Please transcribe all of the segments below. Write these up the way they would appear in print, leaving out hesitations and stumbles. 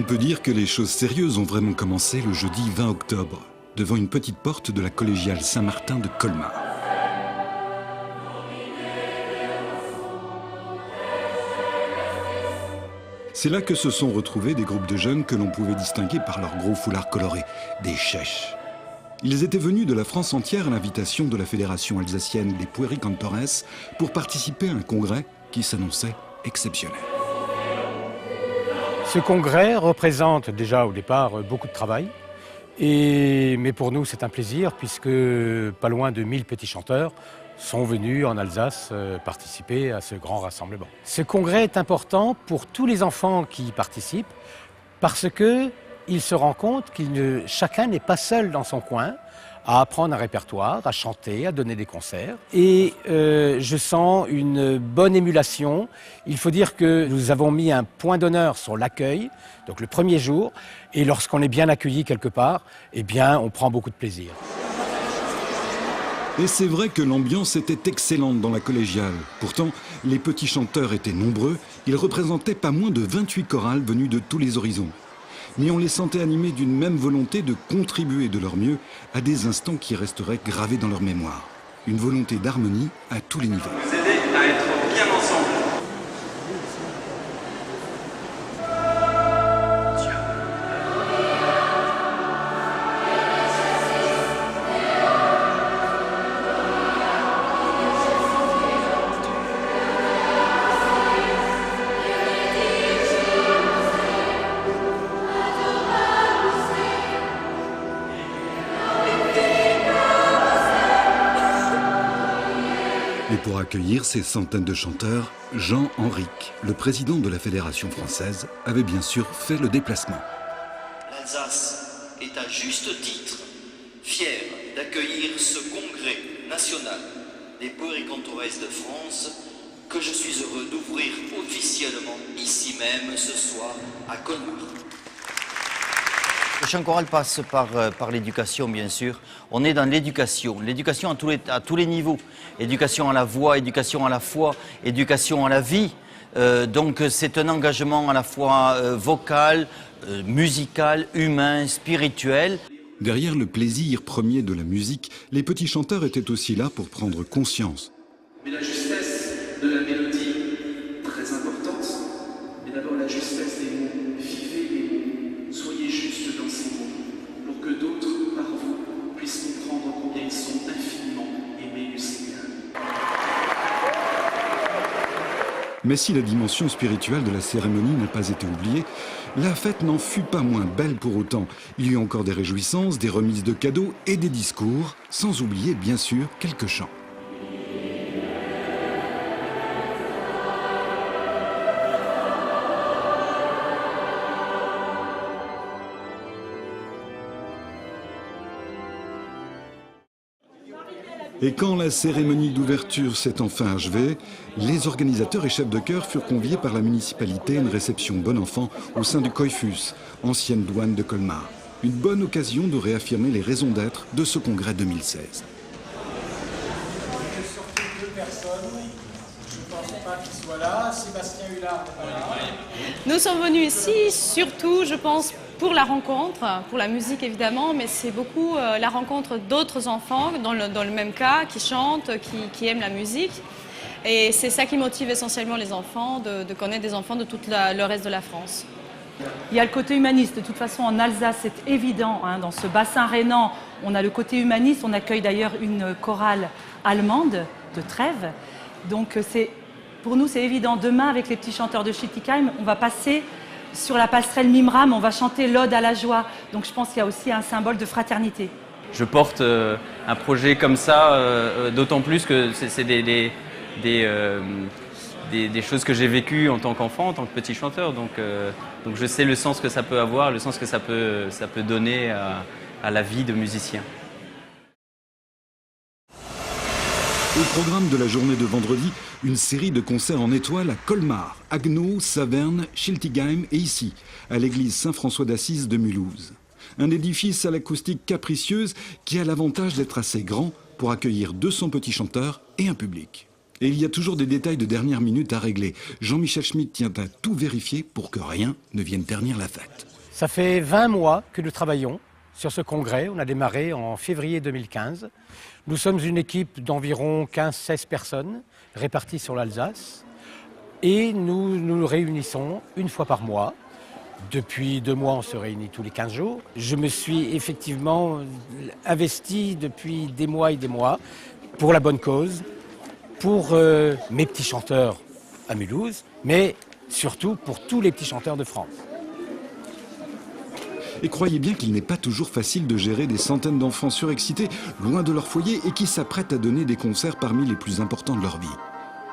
On peut dire que les choses sérieuses ont vraiment commencé le jeudi 20 octobre, devant une petite porte de la collégiale Saint-Martin de Colmar. C'est là que se sont retrouvés des groupes de jeunes que l'on pouvait distinguer par leurs gros foulards colorés, des chèches. Ils étaient venus de la France entière à l'invitation de la Fédération alsacienne des Puericantores pour participer à un congrès qui s'annonçait exceptionnel. Ce congrès représente déjà au départ beaucoup de travail, mais pour nous c'est un plaisir puisque pas loin de 1000 petits chanteurs sont venus en Alsace participer à ce grand rassemblement. Ce congrès est important pour tous les enfants qui y participent parce qu'ils se rendent compte que chacun n'est pas seul dans son coin à apprendre un répertoire, à chanter, à donner des concerts. Et je sens une bonne émulation. Il faut dire que nous avons mis un point d'honneur sur l'accueil, donc le premier jour, et lorsqu'on est bien accueilli quelque part, eh bien, on prend beaucoup de plaisir. Et c'est vrai que l'ambiance était excellente dans la collégiale. Pourtant, les petits chanteurs étaient nombreux. Ils représentaient pas moins de 28 chorales venues de tous les horizons. Mais on les sentait animés d'une même volonté de contribuer de leur mieux à des instants qui resteraient gravés dans leur mémoire. Une volonté d'harmonie à tous les niveaux. Vous aider à être bien ensemble. Et pour accueillir ces centaines de chanteurs, Jean Henrique, le président de la Fédération française, avait bien sûr fait le déplacement. L'Alsace est à juste titre fière d'accueillir ce congrès national des Puericantores de France que je suis heureux d'ouvrir officiellement ici même ce soir à Colmar. Le chant choral passe par l'éducation, bien sûr. On est dans l'éducation à tous les niveaux. Éducation à la voix, éducation à la foi, éducation à la vie. Donc c'est un engagement à la fois vocal, musical, humain, spirituel. Derrière le plaisir premier de la musique, les petits chanteurs étaient aussi là pour prendre conscience. Mais la justesse de la mélodie, très importante. Mais d'abord la justesse des mots. Vivez les mots. Soyez juste dans ces mots. Pour que d'autres, par vous, puissent comprendre combien ils sont infiniment aimés du Seigneur. Mais si la dimension spirituelle de la cérémonie n'a pas été oubliée, la fête n'en fut pas moins belle pour autant. Il y eut encore des réjouissances, des remises de cadeaux et des discours, sans oublier bien sûr quelques chants. Et quand la cérémonie d'ouverture s'est enfin achevée, les organisateurs et chefs de chœur furent conviés par la municipalité à une réception bon enfant au sein du Coiffus, ancienne douane de Colmar. Une bonne occasion de réaffirmer les raisons d'être de ce congrès 2016. Deux personnes, je ne pense pas qu'ils soient là. Sébastien Hullard n'est pas là. Nous sommes venus ici surtout, je pense, pour la rencontre, pour la musique évidemment, mais c'est beaucoup la rencontre d'autres enfants dans le même cas, qui chantent, qui aiment la musique. Et c'est ça qui motive essentiellement les enfants, de connaître des enfants de tout le reste de la France. Il y a le côté humaniste. De toute façon, en Alsace, c'est évident. Dans ce bassin rhénan, on a le côté humaniste. On accueille d'ailleurs une chorale allemande de Trèves. Donc pour nous, c'est évident. Demain, avec les petits chanteurs de Schiltigheim, on va passer sur la passerelle Mimram, on va chanter l'Ode à la joie. Donc je pense qu'il y a aussi un symbole de fraternité. Je porte un projet comme ça, d'autant plus que c'est des choses que j'ai vécues en tant qu'enfant, en tant que petit chanteur. Donc je sais le sens que ça peut avoir, le sens que ça peut donner à la vie de musicien. Au programme de la journée de vendredi, une série de concerts en étoiles à Colmar, Haguenau, Saverne, Schiltigheim et ici, à l'église Saint-François d'Assise de Mulhouse. Un édifice à l'acoustique capricieuse qui a l'avantage d'être assez grand pour accueillir 200 petits chanteurs et un public. Et il y a toujours des détails de dernière minute à régler. Jean-Michel Schmitt tient à tout vérifier pour que rien ne vienne ternir la fête. Ça fait 20 mois que nous travaillons sur ce congrès. On a démarré en février 2015. Nous sommes une équipe d'environ 15-16 personnes réparties sur l'Alsace. Et nous nous réunissons une fois par mois. Depuis 2 mois, on se réunit tous les 15 jours. Je me suis effectivement investi depuis des mois et des mois pour la bonne cause, pour mes petits chanteurs à Mulhouse, mais surtout pour tous les petits chanteurs de France. Et croyez bien qu'il n'est pas toujours facile de gérer des centaines d'enfants surexcités, loin de leur foyer et qui s'apprêtent à donner des concerts parmi les plus importants de leur vie.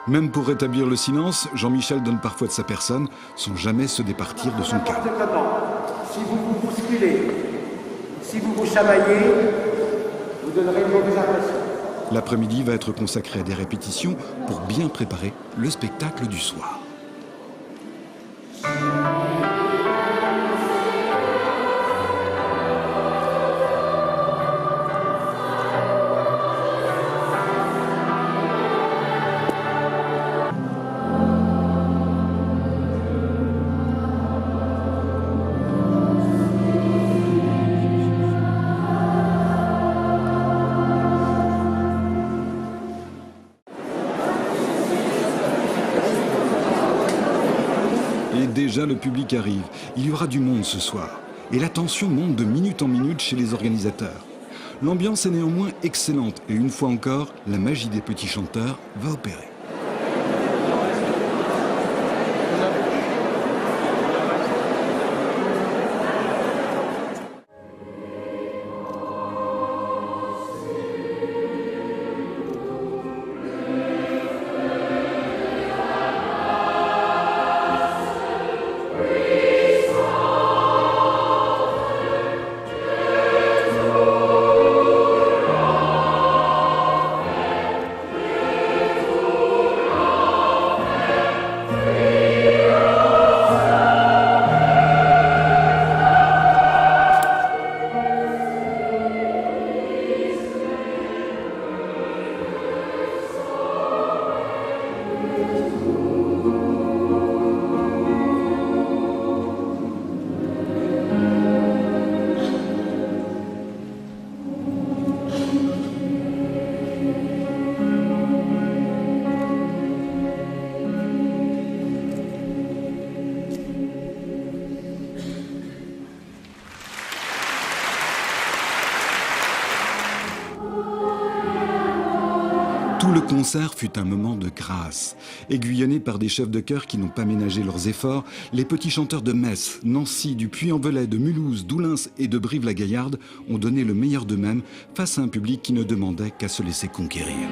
Même pour rétablir le silence, Jean-Michel donne parfois de sa personne, sans jamais se départir de son calme. Si vous vous bousculez, si vous vous chamaillez, vous donnerez une mauvaise impression. L'après-midi va être consacré à des répétitions pour bien préparer le spectacle du soir. Et déjà le public arrive. Il y aura du monde ce soir. Et la tension monte de minute en minute chez les organisateurs. L'ambiance est néanmoins excellente et une fois encore, la magie des petits chanteurs va opérer. Tout le concert fut un moment de grâce. Aiguillonnés par des chefs de chœur qui n'ont pas ménagé leurs efforts, les petits chanteurs de Metz, Nancy, du Puy-en-Velay, de Mulhouse, d'Oulins et de Brive-la-Gaillarde ont donné le meilleur d'eux-mêmes face à un public qui ne demandait qu'à se laisser conquérir.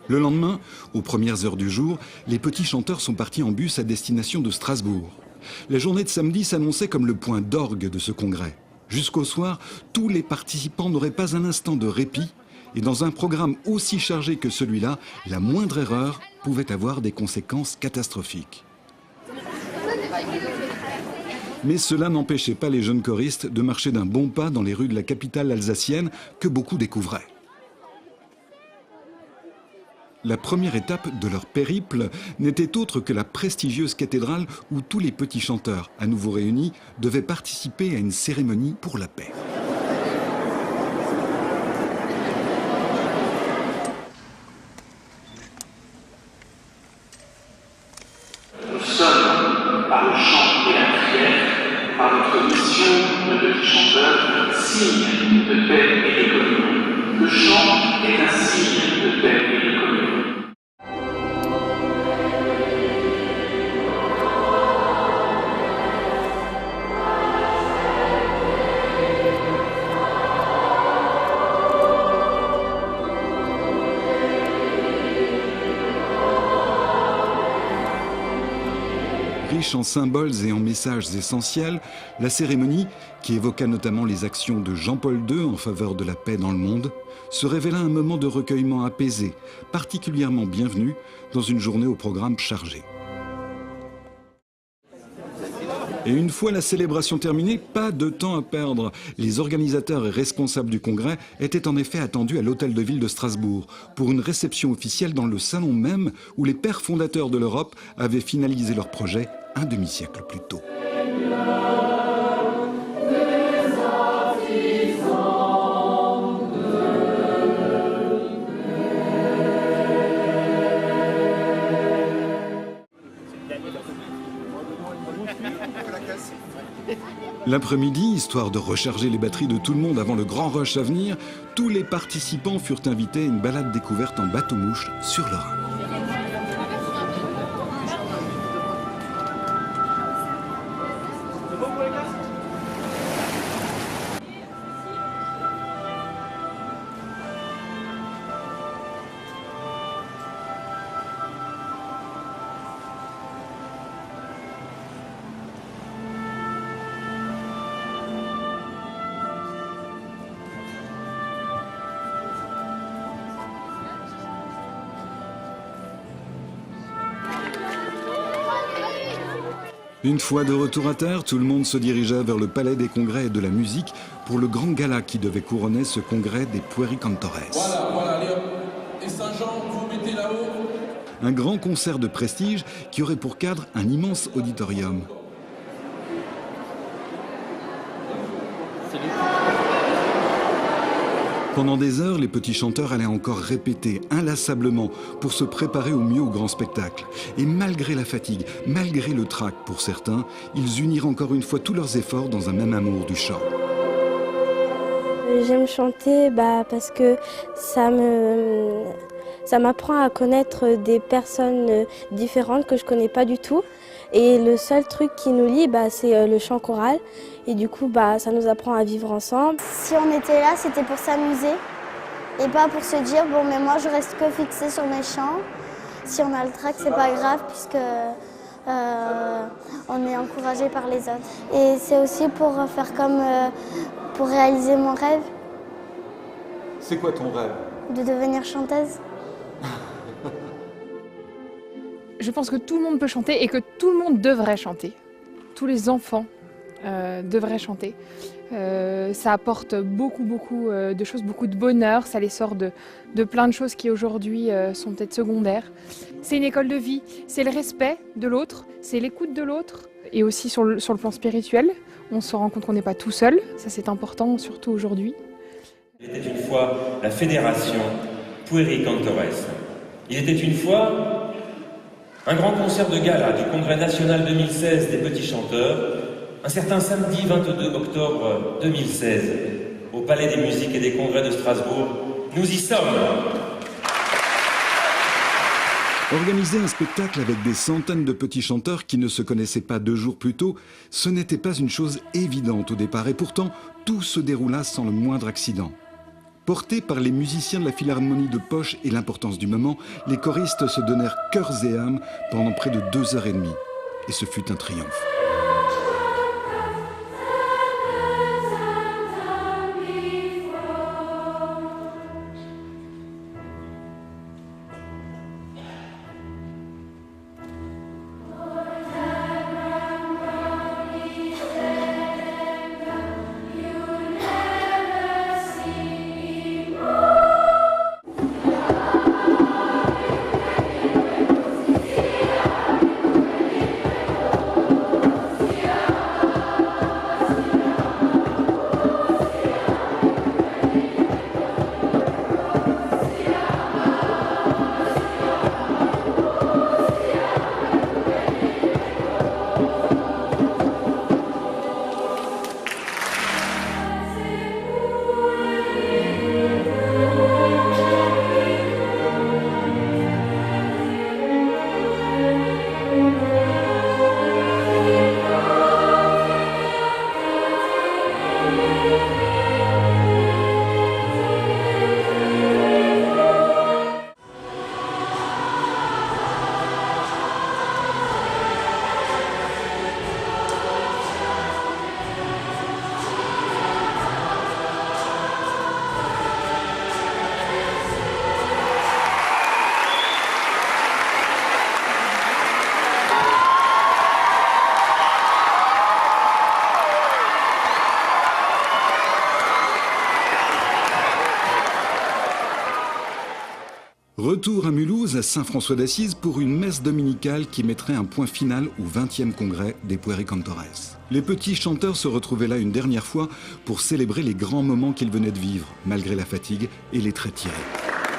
Le lendemain, aux premières heures du jour, les petits chanteurs sont partis en bus à destination de Strasbourg. La journée de samedi s'annonçait comme le point d'orgue de ce congrès. Jusqu'au soir, tous les participants n'auraient pas un instant de répit. Et dans un programme aussi chargé que celui-là, la moindre erreur pouvait avoir des conséquences catastrophiques. Mais cela n'empêchait pas les jeunes choristes de marcher d'un bon pas dans les rues de la capitale alsacienne que beaucoup découvraient. La première étape de leur périple n'était autre que la prestigieuse cathédrale où tous les petits chanteurs, à nouveau réunis, devaient participer à une cérémonie pour la paix. Nous sommes, par le chant et la prière, par notre mission de petits chanteurs, signe de paix et d'économie. Le chant est un signe de paix et d'économie. Riche en symboles et en messages essentiels, la cérémonie, qui évoqua notamment les actions de Jean-Paul II en faveur de la paix dans le monde, se révéla un moment de recueillement apaisé, particulièrement bienvenu dans une journée au programme chargé. Et une fois la célébration terminée, pas de temps à perdre. Les organisateurs et responsables du congrès étaient en effet attendus à l'hôtel de ville de Strasbourg pour une réception officielle dans le salon même où les pères fondateurs de l'Europe avaient finalisé leur projet un demi-siècle plus tôt. L'après-midi, histoire de recharger les batteries de tout le monde avant le grand rush à venir, tous les participants furent invités à une balade découverte en bateau-mouche sur le Rhin. Une fois de retour à terre, tout le monde se dirigea vers le Palais des Congrès et de la Musique pour le grand gala qui devait couronner ce congrès des Puericantores. Voilà, allez hop. Et Saint-Jean, vous mettez là-haut. Un grand concert de prestige qui aurait pour cadre un immense auditorium. Pendant des heures, les petits chanteurs allaient encore répéter inlassablement pour se préparer au mieux au grand spectacle. Et malgré la fatigue, malgré le trac pour certains, ils unirent encore une fois tous leurs efforts dans un même amour du chant. J'aime chanter parce que ça m'apprend à connaître des personnes différentes que je ne connais pas du tout. Et le seul truc qui nous lie, c'est le chant choral. Et du coup, ça nous apprend à vivre ensemble. Si on était là, c'était pour s'amuser et pas pour se dire « bon, mais moi, je reste que fixée sur mes chants ». Si on a le trac, c'est pas grave puisque on est encouragé par les autres. Et c'est aussi pour faire comme pour réaliser mon rêve. C'est quoi ton rêve? De devenir chanteuse. Je pense que tout le monde peut chanter et que tout le monde devrait chanter. Tous les enfants devraient chanter. Ça apporte beaucoup de choses, beaucoup de bonheur. Ça les sort de plein de choses qui aujourd'hui sont peut-être secondaires. C'est une école de vie, c'est le respect de l'autre, c'est l'écoute de l'autre. Et aussi sur le plan spirituel, on se rend compte qu'on n'est pas tout seul. Ça c'est important, surtout aujourd'hui. Il était une fois la Fédération Puericantores. Il était une fois un grand concert de gala du Congrès national 2016 des petits chanteurs, un certain samedi 22 octobre 2016, au Palais des Musiques et des Congrès de Strasbourg. Nous y sommes. Organiser un spectacle avec des centaines de petits chanteurs qui ne se connaissaient pas 2 jours plus tôt, ce n'était pas une chose évidente au départ et pourtant tout se déroula sans le moindre accident. Portés par les musiciens de la Philharmonie de Poche et l'importance du moment, les choristes se donnèrent cœurs et âme pendant près de 2h30. Et ce fut un triomphe. Retour à Mulhouse, à Saint-François d'Assise, pour une messe dominicale qui mettrait un point final au 20e congrès des Puericantores. Les petits chanteurs se retrouvaient là une dernière fois pour célébrer les grands moments qu'ils venaient de vivre, malgré la fatigue et les traits tirés.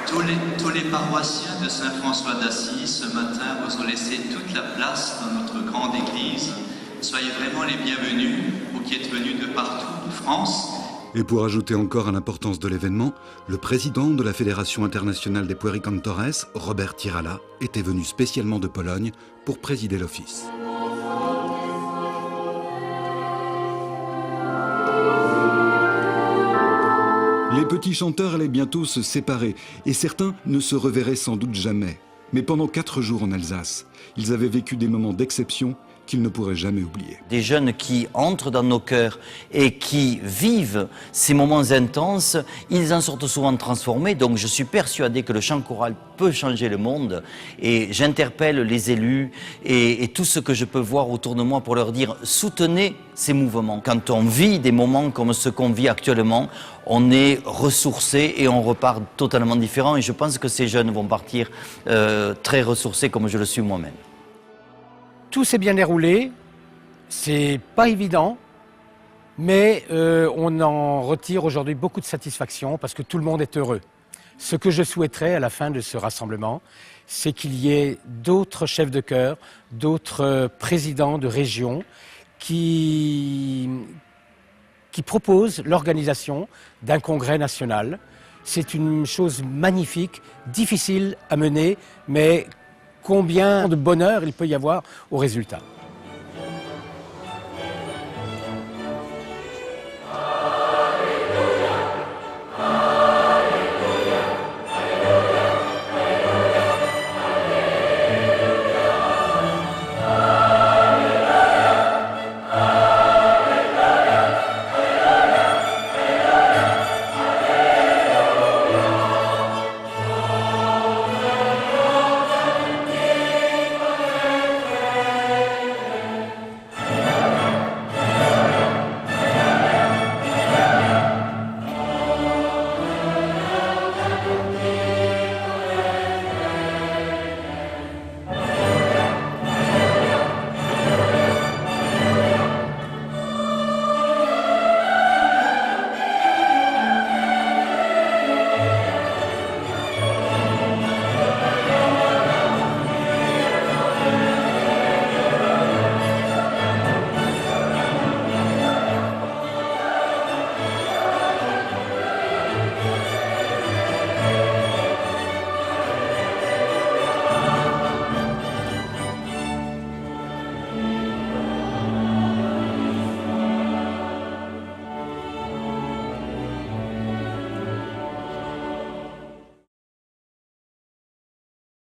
Tous les paroissiens de Saint-François d'Assise, ce matin, vous ont laissé toute la place dans notre grande église. Soyez vraiment les bienvenus, vous qui êtes venus de partout, de France. Et pour ajouter encore à l'importance de l'événement, le président de la Fédération internationale des Puericantores, Robert Tirala, était venu spécialement de Pologne pour présider l'office. Les petits chanteurs allaient bientôt se séparer et certains ne se reverraient sans doute jamais. Mais pendant 4 jours en Alsace, ils avaient vécu des moments d'exception qu'ils ne pourraient jamais oublier. Des jeunes qui entrent dans nos cœurs et qui vivent ces moments intenses, ils en sortent souvent transformés. Donc je suis persuadé que le chant choral peut changer le monde. Et j'interpelle les élus et tout ce que je peux voir autour de moi pour leur dire soutenez ces mouvements. Quand on vit des moments comme ce qu'on vit actuellement, on est ressourcé et on repart totalement différent. Et je pense que ces jeunes vont partir très ressourcés comme je le suis moi-même. Tout s'est bien déroulé, c'est pas évident, mais on en retire aujourd'hui beaucoup de satisfaction parce que tout le monde est heureux. Ce que je souhaiterais à la fin de ce rassemblement, c'est qu'il y ait d'autres chefs de chœur, d'autres présidents de région qui proposent l'organisation d'un congrès national. C'est une chose magnifique, difficile à mener, mais combien de bonheur il peut y avoir au résultat.